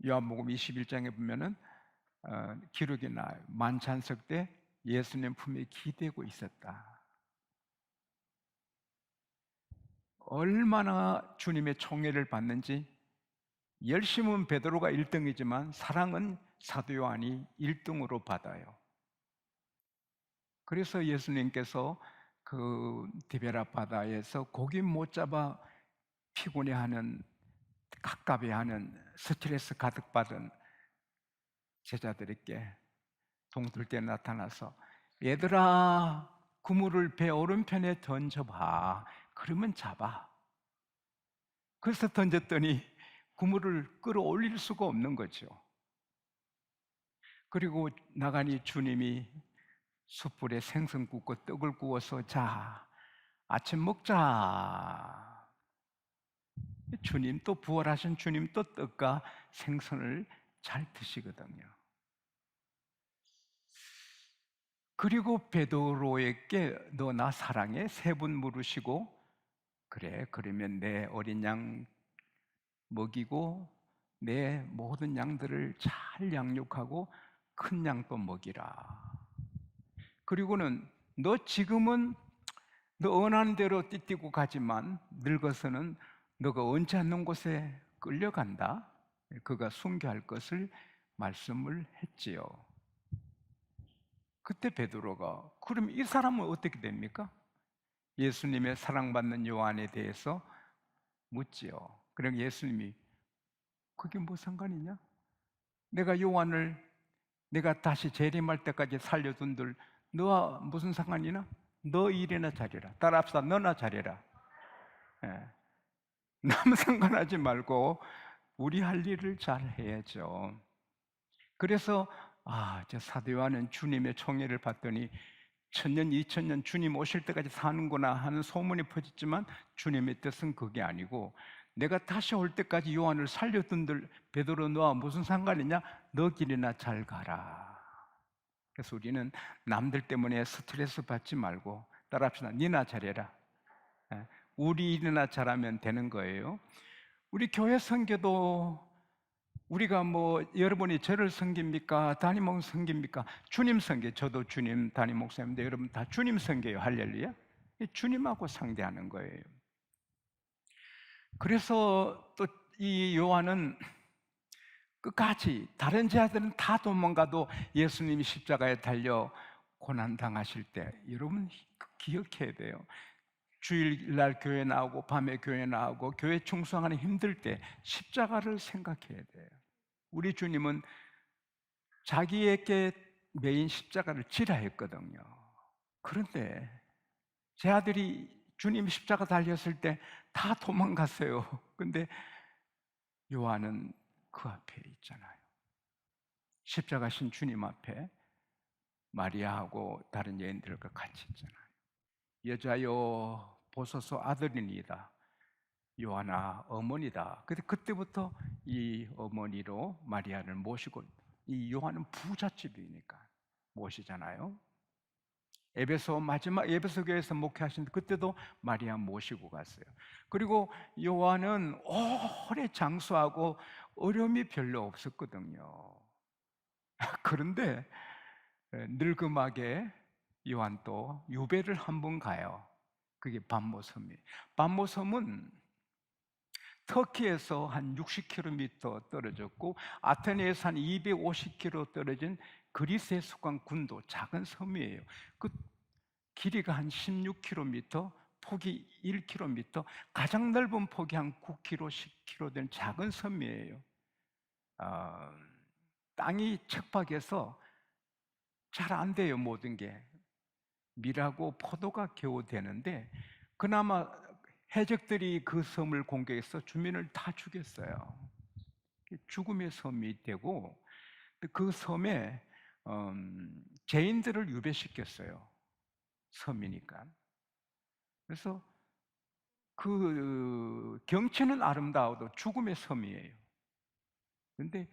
요한복음 21장에 보면은 기록이 나요. 만찬석 때 예수님 품에 기대고 있었다. 얼마나 주님의 총애를 받는지. 열심은 베드로가 1등이지만 사랑은 사도 요한이 1등으로 받아요. 그래서 예수님께서 그 디베라 바다에서 고기 못 잡아 피곤해하는, 갑갑해하는, 스트레스 가득 받은 제자들에게 동틀 때 나타나서 얘들아, 그물을 배 오른편에 던져봐. 그러면 잡아. 그래서 던졌더니 그물을 끌어올릴 수가 없는 거죠. 그리고 나가니 주님이 숯불에 생선 굽고 떡을 구워서 자, 아침 먹자. 주님 또 부활하신 주님 또 떡과 생선을 잘 드시거든요. 그리고 베드로에게 너 나 사랑해? 세 번 물으시고 그래, 그러면 내 어린 양 먹이고 내 모든 양들을 잘 양육하고 큰 양도 먹이라. 그리고는 너 지금은 너 원하는 대로 띠띠고 가지만 늙어서는 너가 원치 않는 곳에 끌려간다. 그가 순교할 것을 말씀을 했지요. 그때 베드로가 그럼 이 사람은 어떻게 됩니까? 예수님의 사랑받는 요한에 대해서 묻지요. 그럼 예수님이 그게 뭐 상관이냐? 내가 요한을 내가 다시 재림할 때까지 살려둔들 너와 무슨 상관이나? 너 일이나 잘해라. 따라합시다. 너나 잘해라. 예. 남 상관하지 말고 우리 할 일을 잘 해야죠. 그래서 저 사도 요한은 주님의 총애를 받더니 1000년, 2000년 주님 오실 때까지 사는구나 하는 소문이 퍼졌지만 주님의 뜻은 그게 아니고 내가 다시 올 때까지 요한을 살려둔들 베드로 너와 무슨 상관이냐? 너 길이나 잘 가라. 그래서 우리는 남들 때문에 스트레스 받지 말고 따라합시다. 니나 잘해라. 우리 일이나 잘하면 되는 거예요. 우리 교회 선교도 우리가 여러분이 저를 섬깁니까? 담임 목사 섬깁니까? 주님 섬겨. 저도 주님 담임 목사인데 여러분 다 주님 섬겨요. 할렐루야. 주님하고 상대하는 거예요. 그래서 또 이 요한은 끝까지 다른 제자들은 다 도망가도 예수님이 십자가에 달려 고난당하실 때 여러분 기억해야 돼요. 주일날 교회 나오고 밤에 교회 나오고 교회 충성하는 힘들 때 십자가를 생각해야 돼요. 우리 주님은 자기에게 메인 십자가를 지라 했거든요. 그런데 제 아들이 주님 십자가 달렸을 때 다 도망갔어요. 근데 요한은 그 앞에 있잖아요. 십자가신 주님 앞에 마리아하고 다른 여인들과 같이 있잖아요. 여자여 보소서 아들이니이다. 요한아 어머니다. 그때부터 이 어머니로 마리아를 모시고, 이 요한은 부잣집이니까 모시잖아요. 마지막 에베소 교회에서 목회하시는데 그때도 마리아 모시고 갔어요. 그리고 요한은 오래 장수하고 어려움이 별로 없었거든요. 그런데 늙음하게 요한 또 유배를 한 번 가요. 그게 반모섬이에요. 반모섬은 터키에서 한 60km 떨어졌고 아테네에서 한 250km 떨어진 그리스에 속한 군도 작은 섬이에요. 그 길이가 한 16km, 폭이 1km, 가장 넓은 폭이 한 9km, 10km 된 작은 섬이에요. 땅이 척박해서 잘 안 돼요. 모든 게 밀하고 포도가 겨우 되는데 그나마 해적들이 그 섬을 공격해서 주민을 다 죽였어요. 죽음의 섬이 되고 그 섬에 죄인들을 유배시켰어요. 섬이니까. 그래서 그 경치는 아름다워도 죽음의 섬이에요. 그런데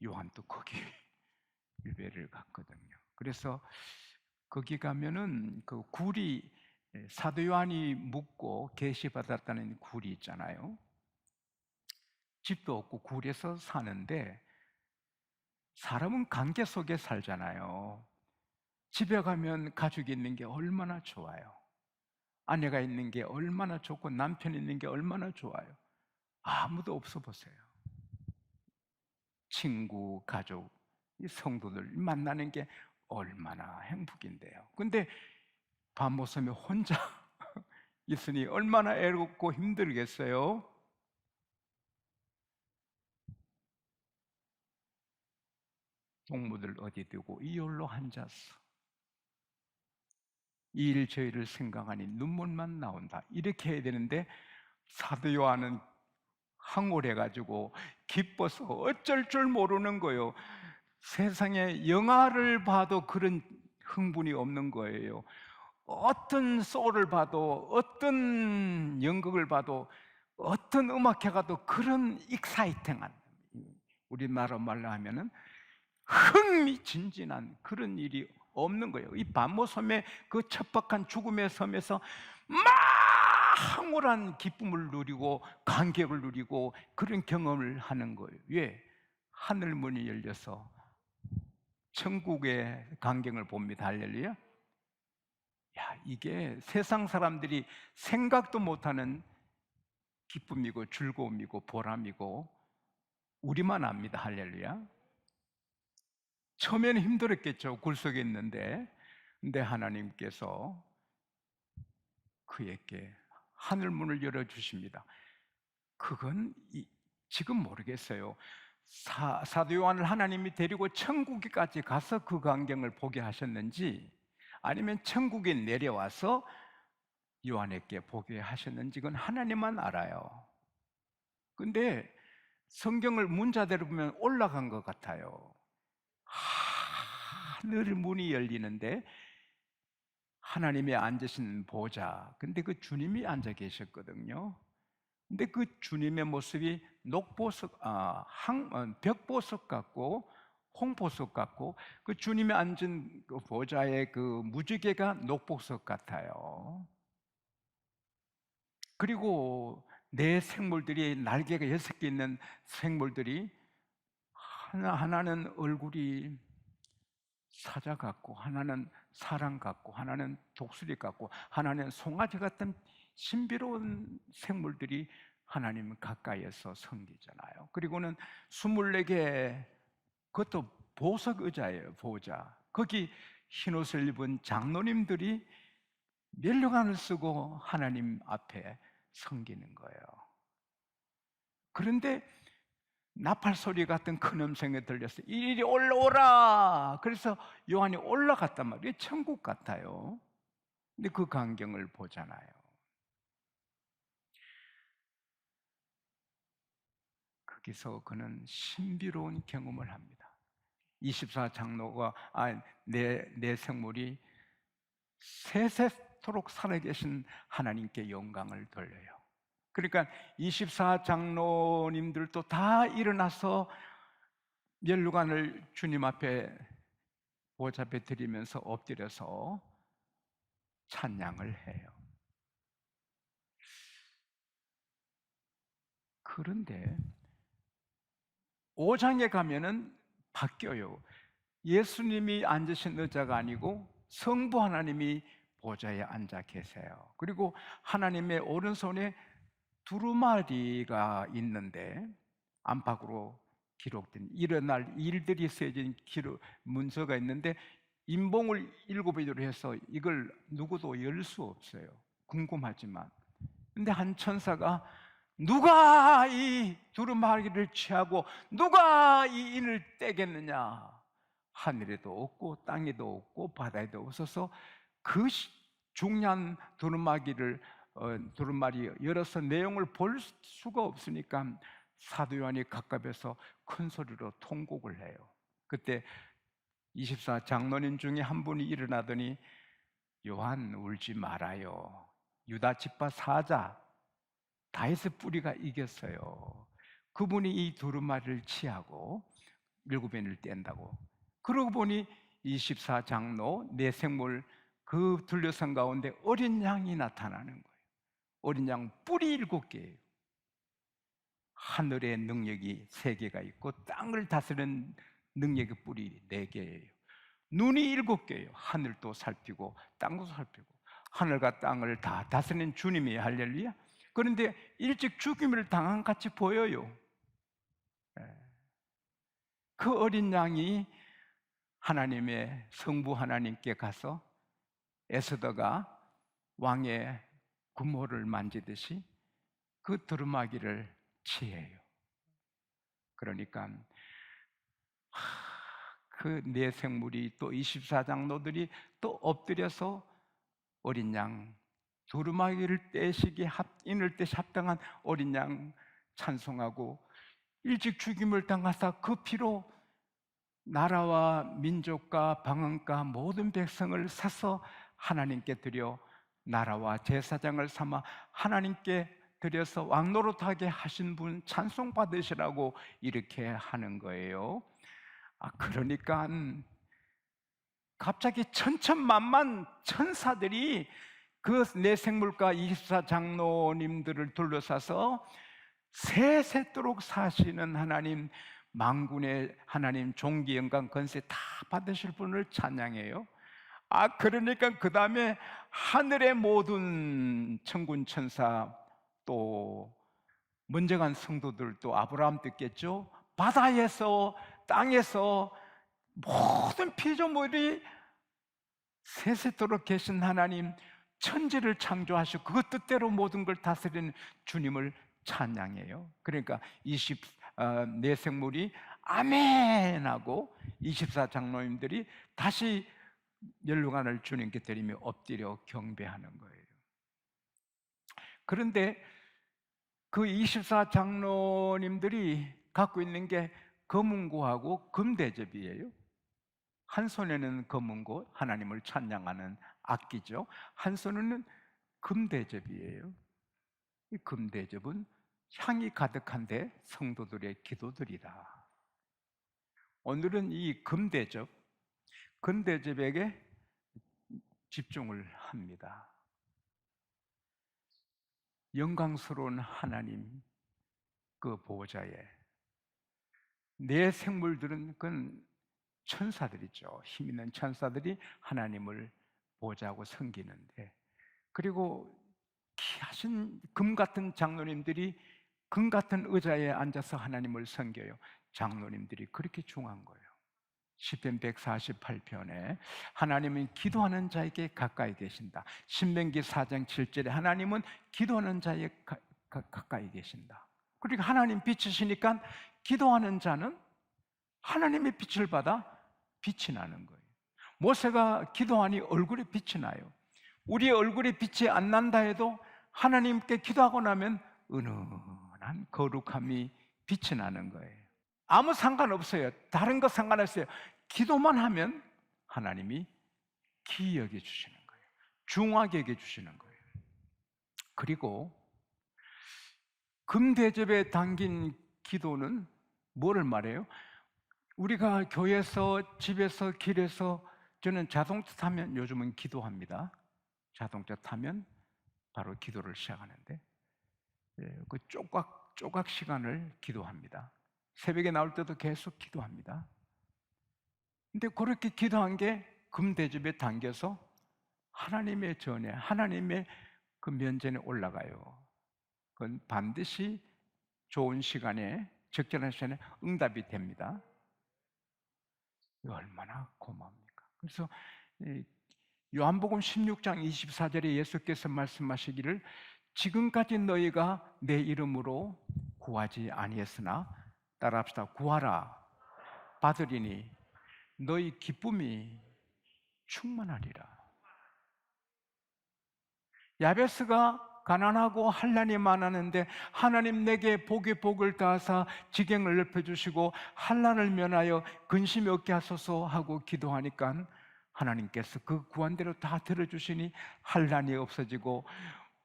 요한도 거기 유배를 갔거든요. 그래서 거기 가면은 그 굴이, 사도 요한이 묵고 계시받았다는 굴이 있잖아요. 집도 없고 굴에서 사는데 사람은 관계 속에 살잖아요. 집에 가면 가족이 있는 게 얼마나 좋아요. 아내가 있는 게 얼마나 좋고 남편이 있는 게 얼마나 좋아요. 아무도 없어 보세요. 친구, 가족, 이 성도들 만나는 게 얼마나 행복인데요. 근데 밤모섬에 혼자 있으니 얼마나 애롭고 힘들겠어요. 동무들 어디 두고 이 홀로 앉았어. 이 일 저 일을 생각하니 눈물만 나온다. 이렇게 해야 되는데 사도 요한은 황홀해가지고 기뻐서 어쩔 줄 모르는 거예요. 세상에 영화를 봐도 그런 흥분이 없는 거예요. 어떤 소를 봐도 어떤 연극을 봐도 어떤 음악회 가도 그런 익사이팅한, 우리나라 말로 하면은 흥미진진한 그런 일이 없는 거예요. 이 반모섬의 그 척박한 죽음의 섬에서 막 황홀한 기쁨을 누리고 감격을 누리고 그런 경험을 하는 거예요. 왜? 하늘 문이 열려서 천국의 광경을 봅니다. 할렐루야. 야, 이게 세상 사람들이 생각도 못하는 기쁨이고 즐거움이고 보람이고 우리만 압니다. 할렐루야. 처음에는 힘들었겠죠. 굴 속에 있는데. 근데 하나님께서 그에게 하늘 문을 열어주십니다. 그건 지금 모르겠어요. 사도 요한을 하나님이 데리고 천국에까지 가서 그 광경을 보게 하셨는지, 아니면 천국에 내려와서 요한에게 보게 하셨는지 그건 하나님만 알아요. 근데 성경을 문자대로 보면 올라간 것 같아요. 하늘 문이 열리는데 하나님이 앉으신 보좌, 근데 그 주님이 앉아 계셨거든요. 근데 그 주님의 모습이 벽보석 같고 홍보석 같고, 그 주님이 앉은 그 보좌의 그 무지개가 녹보석 같아요. 그리고 내 생물들이, 날개가 6개 있는 생물들이 하나는 얼굴이 사자 같고, 하나는 사람 같고, 하나는 독수리 같고, 하나는 송아지 같은 신비로운 생물들이 하나님 가까이에서 섬기잖아요. 그리고는 24개, 그것도 보석 의자예요. 보좌. 거기 흰옷을 입은 장로님들이 면류관을 쓰고 하나님 앞에 섬기는 거예요. 그런데 나팔 소리 같은 큰 음성이 들렸어요. 이리 올라오라. 그래서 요한이 올라갔단 말이에요. 천국 같아요. 근데 그 광경을 보잖아요. 거기서 그는 신비로운 경험을 합니다. 24장로가 내 생물이 세세토록 살아계신 하나님께 영광을 돌려요. 그러니까 24장로님들도 다 일어나서 멸류관을 주님 앞에 보좌 앞에 드리면서 엎드려서 찬양을 해요. 그런데 5장에 가면은 바뀌어요. 예수님이 앉으신 의자가 아니고 성부 하나님이 보좌에 앉아 계세요. 그리고 하나님의 오른손에 두루마리가 있는데 안팎으로 기록된 일어날 일들이 쓰여진 문서가 있는데 인봉을 7배로 해서 이걸 누구도 열 수 없어요. 궁금하지만. 근데 한 천사가 누가 이 두루마리를 취하고 누가 이 인을 떼겠느냐? 하늘에도 없고 땅에도 없고 바다에도 없어서 그 중요한 두루마리 열어서 내용을 볼 수가 없으니까 사도 요한이 갑갑해서 큰 소리로 통곡을 해요. 그때 24장로님 중에 한 분이 일어나더니 요한 울지 말아요. 유다 지파 사자 다윗의 뿌리가 이겼어요. 그분이 이 두루마리를 취하고 7인을 뗀다고. 그러고 보니 24장로 네 생물 그 둘러선 가운데 어린 양이 나타나는 거예요. 어린 양 뿔이 7개예요. 하늘의 능력이 3개가 있고 땅을 다스리는 능력의 뿔이 4개예요. 눈이 7개예요. 하늘도 살피고 땅도 살피고 하늘과 땅을 다 다스리는 주님이 할렐루야. 그런데 일찍 죽임을 당한 같이 보여요. 그 어린 양이 하나님의 성부 하나님께 가서 에스더가 왕의 구모를 만지듯이 그 두루마기를 취해요. 그러니까 그 네 생물이 또 24장로들이 또 엎드려서 어린 양 두루마기를 떼시기 인을 떼시 합당한 어린 양 찬송하고 일찍 죽임을 당하사 그 피로 나라와 민족과 방언과 모든 백성을 사서 하나님께 드려 나라와 제사장을 삼아 하나님께 드려서 왕노릇하게 하신 분 찬송 받으시라고 이렇게 하는 거예요. 그러니까 갑자기 천천만만 천사들이 그 네 생물과 24장로님들을 둘러싸서 세세토록 사시는 하나님, 만군의 하나님, 존귀 영광 권세 다 받으실 분을 찬양해요. 그러니까 그 다음에 하늘의 모든 천군 천사, 또 먼저 간 성도들도 아브라함 듣겠죠. 바다에서 땅에서 모든 피조물이 세세토록 계신 하나님, 천지를 창조하시고 그 뜻대로 모든 걸 다스리는 주님을 찬양해요. 그러니까 24생물이 아멘 하고 24장로님들이 다시 멸류관을 주님께 드리며 엎드려 경배하는 거예요. 그런데 그 24장로님들이 갖고 있는 게 검은고하고 금대접이에요. 한 손에는 검은고, 하나님을 찬양하는 악기죠. 한 손에는 금대접이에요. 이 금대접은 향이 가득한데 성도들의 기도들이다. 오늘은 이 금대접에게 집중을 합니다. 영광스러운 하나님 그 보좌에 내 생물들은 그건 천사들이죠. 힘 있는 천사들이 하나님을 보좌하고 섬기는데, 그리고 귀하신 금 같은 장로님들이 금 같은 의자에 앉아서 하나님을 섬겨요. 장로님들이 그렇게 중요한 거예요. 시편 148편에 하나님은 기도하는 자에게 가까이 계신다. 신명기 4장 7절에 하나님은 기도하는 자에 가까이 계신다. 그러니까 하나님 빛이시니까 기도하는 자는 하나님의 빛을 받아 빛이 나는 거예요. 모세가 기도하니 얼굴에 빛이 나요. 우리의 얼굴에 빛이 안 난다 해도 하나님께 기도하고 나면 은은한 거룩함이 빛이 나는 거예요. 아무 상관없어요. 다른 거 상관없어요. 기도만 하면 하나님이 귀히 여겨주시는 거예요. 중하게 여겨주시는 거예요. 그리고 금대접에 담긴 기도는 뭐를 말해요? 우리가 교회에서, 집에서, 길에서, 저는 자동차 타면 요즘은 기도합니다. 자동차 타면 바로 기도를 시작하는데, 그 조각 시간을 기도합니다. 새벽에 나올 때도 계속 기도합니다. 근데 그렇게 기도한 게 금대접에 담겨서 하나님의 전에, 하나님의 그 면전에 올라가요. 그건 반드시 좋은 시간에, 적절한 시간에 응답이 됩니다. 얼마나 고마웁니까? 그래서 요한복음 16장 24절에 예수께서 말씀하시기를 지금까지 너희가 내 이름으로 구하지 아니했으나, 따라합시다. 구하라 받으리니 너희 기쁨이 충만하리라. 야베스가 가난하고 환난이 많았는데 하나님 내게 복의 복을 다하사 지경을 넓혀주시고 환난을 면하여 근심이 없게 하소서 하고 기도하니까 하나님께서 그 구한대로 다 들어주시니 환난이 없어지고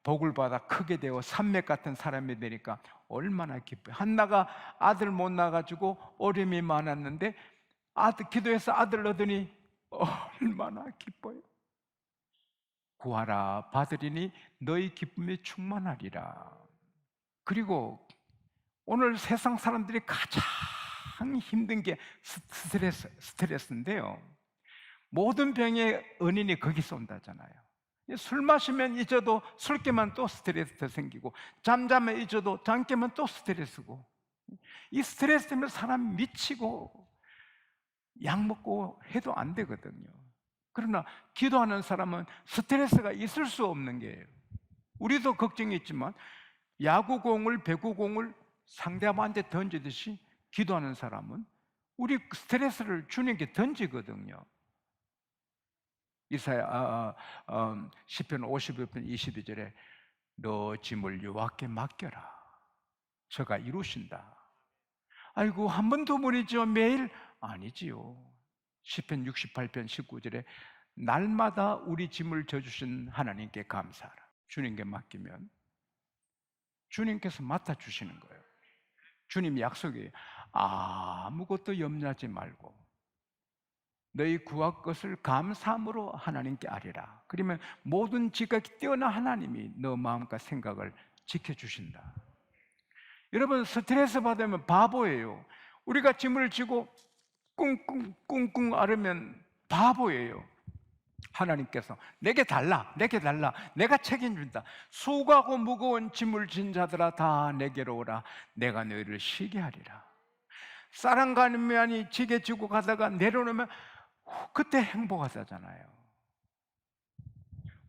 복을 받아 크게 되어 산맥 같은 사람이 되니까 얼마나 기뻐요. 한나가 아들 못 낳아가지고 어려움이 많았는데 기도해서 아들 얻으니 얼마나 기뻐요. 구하라 받으리니 너희 기쁨이 충만하리라. 그리고 오늘 세상 사람들이 가장 힘든 게 스트레스인데요. 모든 병의 원인이 거기서 온다잖아요. 술 마시면 잊어도 술 깨면 또 스트레스 더 생기고, 잠자면 잊어도 잠 깨면 또 스트레스고, 이 스트레스 때문에 사람 미치고 약 먹고 해도 안 되거든요. 그러나 기도하는 사람은 스트레스가 있을 수 없는 게예요. 우리도 걱정이 있지만 야구공을, 배구공을 상대방한테 던지듯이 기도하는 사람은 우리 스트레스를 주님께 던지거든요. 시편 51편 22절에 너 짐을 여호와께 맡겨라, 저가 이루신다. 아이고, 한 번 두 번이죠, 매일? 아니지요. 시편 68편 19절에 날마다 우리 짐을 져주신 하나님께 감사하라. 주님께 맡기면 주님께서 맡아주시는 거예요. 주님이 약속이에요. 아무것도 염려하지 말고 너희 구할 것을 감사함으로 하나님께 아뢰라. 그러면 모든 지각이 뛰어난 하나님이 너 마음과 생각을 지켜주신다. 여러분, 스트레스 받으면 바보예요. 우리가 짐을 지고 꿍꿍 앓으면 바보예요. 하나님께서 내게 달라, 내가 책임진다. 수고하고 무거운 짐을 진 자들아 다 내게로 오라, 내가 너희를 쉬게 하리라. 사랑가면이 지게 지고 가다가 내려놓으면 그때 행복하다잖아요.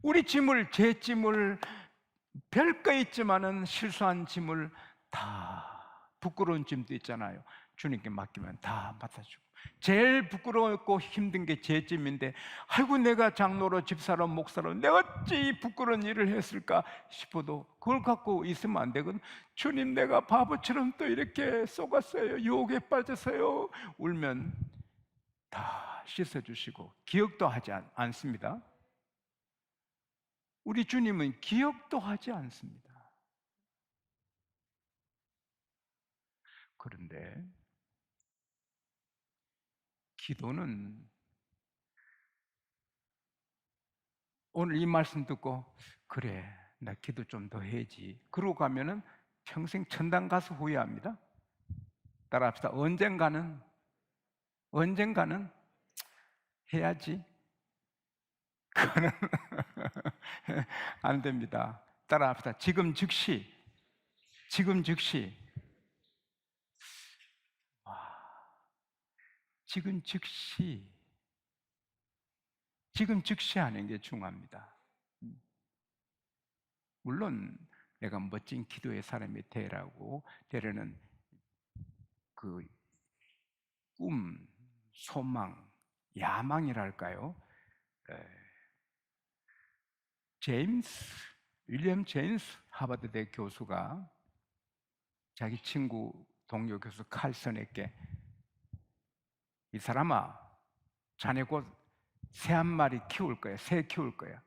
우리 짐을, 제 짐을, 별거 있지만은 실수한 짐을 다, 부끄러운 짐도 있잖아요. 주님께 맡기면 다 맡아주고, 제일 부끄럽고 힘든 게 제 짐인데, 아이고 내가 장로로 집사로 목사로 내가 어찌 이 부끄러운 일을 했을까 싶어도 그걸 갖고 있으면 안 되거든. 주님, 내가 바보처럼 또 이렇게 속았어요, 유혹에 빠졌어요. 울면 다 씻어주시고 기억도 하지 않습니다. 우리 주님은 기억도 하지 않습니다. 그런데 기도는, 오늘 이 말씀 듣고 그래, 나 기도 좀 더 해야지 그러고 가면은 평생 천당 가서 후회합니다. 따라합시다. 언젠가는 해야지. 그거는 안 됩니다. 따라합시다. 지금 즉시. 지금 즉시 하는 게 중요합니다. 물론 내가 멋진 기도의 사람이 되라고 되려는 그 꿈, 소망, 야망이랄까요? 윌리엄 제임스 하버드대 교수가 자기 친구 동료 교수 칼슨에게, 이 사람아, 자네 곧 새 한 마리 키울 거야. 새 키울 거야.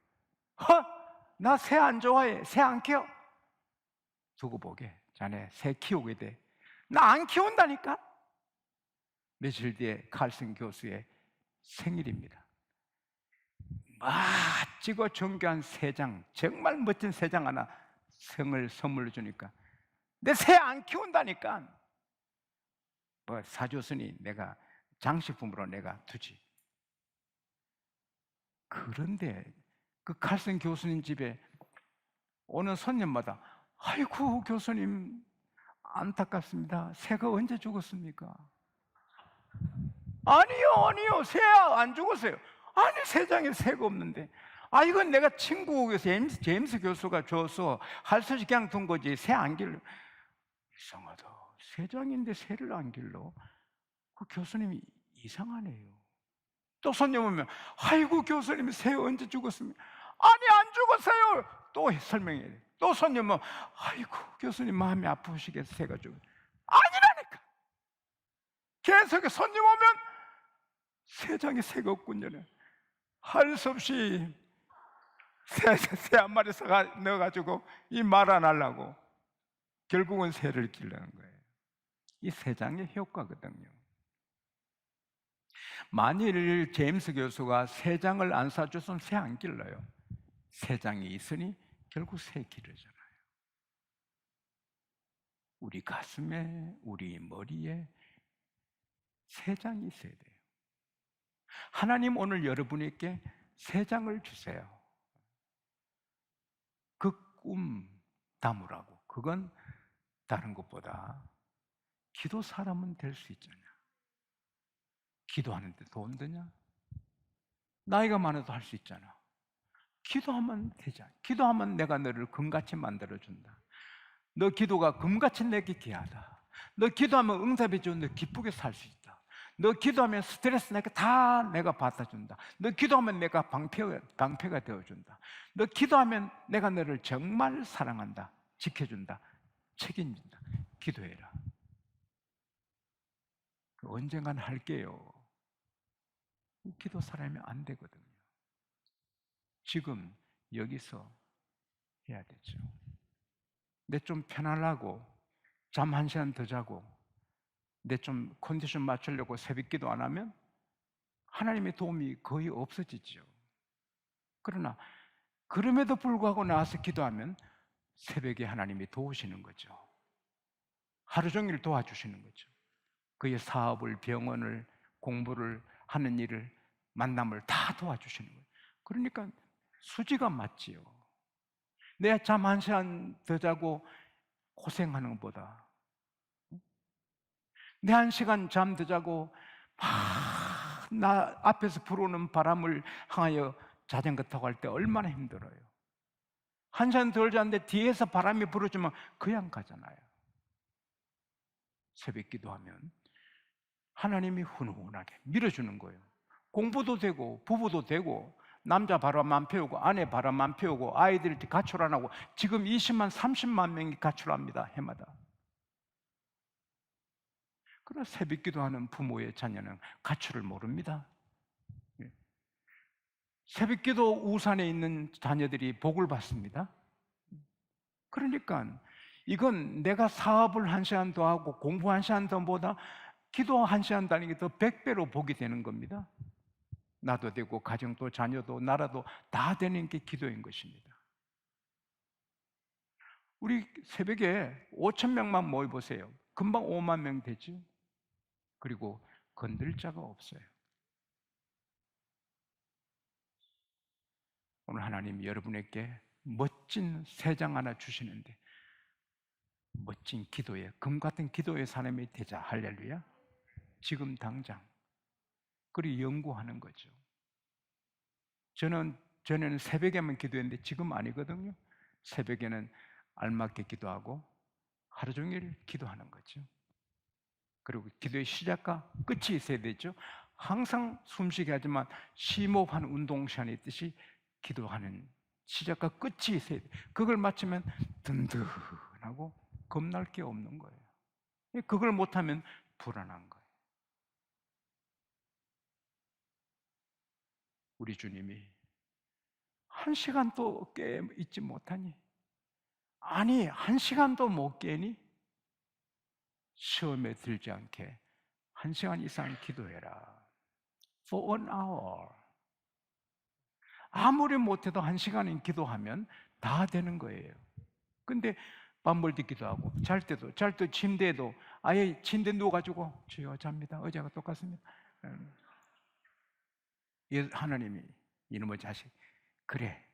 나 새 안 좋아해. 새 안 키워. 두고 보게. 자네 새 키우게 돼. 나 안 키운다니까. 며칠 뒤에 칼슨 교수의 생일입니다. 멋지고 정교한 새 장, 정말 멋진 새 장 하나 성을 선물로 주니까 내 새 안 키운다니까. 뭐 사줬으니 내가 장식품으로 내가 두지. 그런데 그 칼슨 교수님 집에 오는 손님마다, 아이고 교수님 안타깝습니다. 새가 언제 죽었습니까? 아니요, 새 안 죽었어요. 아니, 새장에 새가 없는데. 이건 내가 친구 제임스 교수가 줘서 할 수 있게 그냥 둔 거지. 새 안 길러. 이상하다. 새장인데 새를 안 길러. 그 교수님이 이상하네요. 또 손님 오면, 아이고 교수님 새 언제 죽었습니까? 아니, 안 죽었어요. 또 설명해야 돼. 또 손님 오면, 아이고 교수님 마음이 아프시겠어, 새가 죽었어요. 아니라니까. 계속 손님 오면 새장에 새가 없군요. 할 수 없이 새 한 마리 넣어가지고 이 말 안 하려고 결국은 새를 기르는 거예요. 이 새장의 효과거든요. 만일 제임스 교수가 새장을 안 사줬으면 새 안 길러요. 새장이 있으니 결국 새 기르잖아요. 우리 가슴에, 우리 머리에 새 장이 있어야 돼요. 하나님 오늘 여러분에게 새 장을 주세요. 그 꿈 담으라고. 그건 다른 것보다 기도 사람은 될 수 있잖아. 기도하는데 돈 드냐? 나이가 많아도 할 수 있잖아. 기도하면 되잖아. 기도하면 내가 너를 금같이 만들어준다. 너 기도가 금같이 내게 귀하다. 너 기도하면 응답해줘. 너 기쁘게 살 수 있다. 너 기도하면 스트레스 내가 받아준다. 너 기도하면 내가 방패가 되어준다. 너 기도하면 내가 너를 정말 사랑한다. 지켜준다. 책임진다. 기도해라. 언젠간 할게요. 기도 사람이 안 되거든요. 지금 여기서 해야 되죠. 내 좀 편하려고 잠 1시간 더 자고 내 좀 컨디션 맞추려고 새벽 기도 안 하면 하나님의 도움이 거의 없어지죠. 그러나 그럼에도 불구하고 나와서 기도하면 새벽에 하나님이 도우시는 거죠. 하루 종일 도와주시는 거죠. 그의 사업을, 병원을, 공부를, 하는 일을, 만남을 다 도와주시는 거예요. 그러니까 수지가 맞지요. 내가 잠 1시간 더 자고 고생하는 것보다 내 1시간 잠 더 자고 나 앞에서 불어오는 바람을 향하여 자전거 타고 갈 때 얼마나 힘들어요. 1시간 덜 잤는데 뒤에서 바람이 불어주면 그냥 가잖아요. 새벽 기도하면 하나님이 훈훈하게 밀어주는 거예요. 공부도 되고 부부도 되고 남자 바람 안 피우고 아내 바람 안 피우고 아이들 가출 안 하고 지금 20만 30만 명이 가출합니다. 해마다. 그러나 새벽 기도하는 부모의 자녀는 가출을 모릅니다. 새벽 기도 우산에 있는 자녀들이 복을 받습니다. 그러니까 이건 내가 사업을 1시간 더 하고 공부 1시간 더보다 기도 1시간 더 하는 게 더 100배로 복이 되는 겁니다. 나도 되고 가정도 자녀도 나라도 다 되는 게 기도인 것입니다. 우리 새벽에 5,000명만 모여보세요. 금방 5만 명 되죠. 그리고 건들 자가 없어요. 오늘 하나님 여러분에게 멋진 새 장 하나 주시는데 멋진 기도에 금 같은 기도의 사람이 되자. 할렐루야. 지금 당장 그리고 연구하는 거죠. 저는 전에는 새벽에만 기도했는데 지금 아니거든요. 새벽에는 알맞게 기도하고 하루 종일 기도하는 거죠. 그리고 기도의 시작과 끝이 있어야 되죠. 항상 숨쉬게 하지만 심호흡하는 운동 시간이 있듯이 기도하는 시작과 끝이 있어야 돼요. 그걸 맞추면 든든하고 겁날 게 없는 거예요. 그걸 못하면 불안한 거예요. 우리 주님이 1시간도 깨 있지 못하니? 아니, 1시간도 못 깨니? 시험에 들지 않게 1시간 이상 기도해라. For an hour. 아무리 못해도 1시간은 기도하면 다 되는 거예요. 근데 밤물 듣기도 하고 잘 때도 침대에도 아예 침대 누워가지고 주여 잡니다. 어제와 똑같습니다. 하나님이 이놈의 자식 그래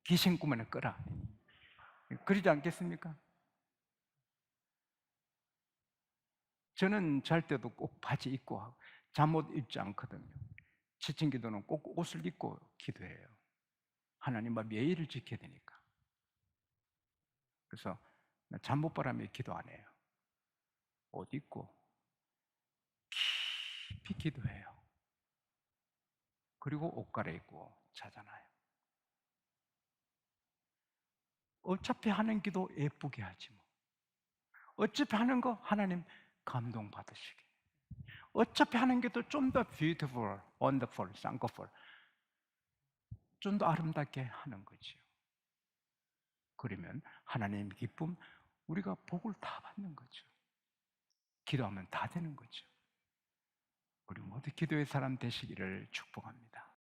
귀신 꾸면은 끄라 그러지 않겠습니까? 저는 잘 때도 꼭 바지 입고 잠옷 입지 않거든요. 지친 기도는 꼭 옷을 입고 기도해요. 하나님과 예의를 지켜야 되니까. 그래서 잠못 바람에 기도 안 해요. 옷 입고 깊이 기도해요. 그리고 옷 갈아입고 자잖아요. 어차피 하는 기도 예쁘게 하지 뭐. 어차피 하는 거 하나님 감동 받으시게. 어차피 하는 게 좀 더 beautiful, wonderful, 쌍꺼풀 좀 더 아름답게 하는 거지요. 그러면 하나님의 기쁨, 우리가 복을 다 받는 거죠. 기도하면 다 되는 거죠. 우리 모두 기도의 사람 되시기를 축복합니다.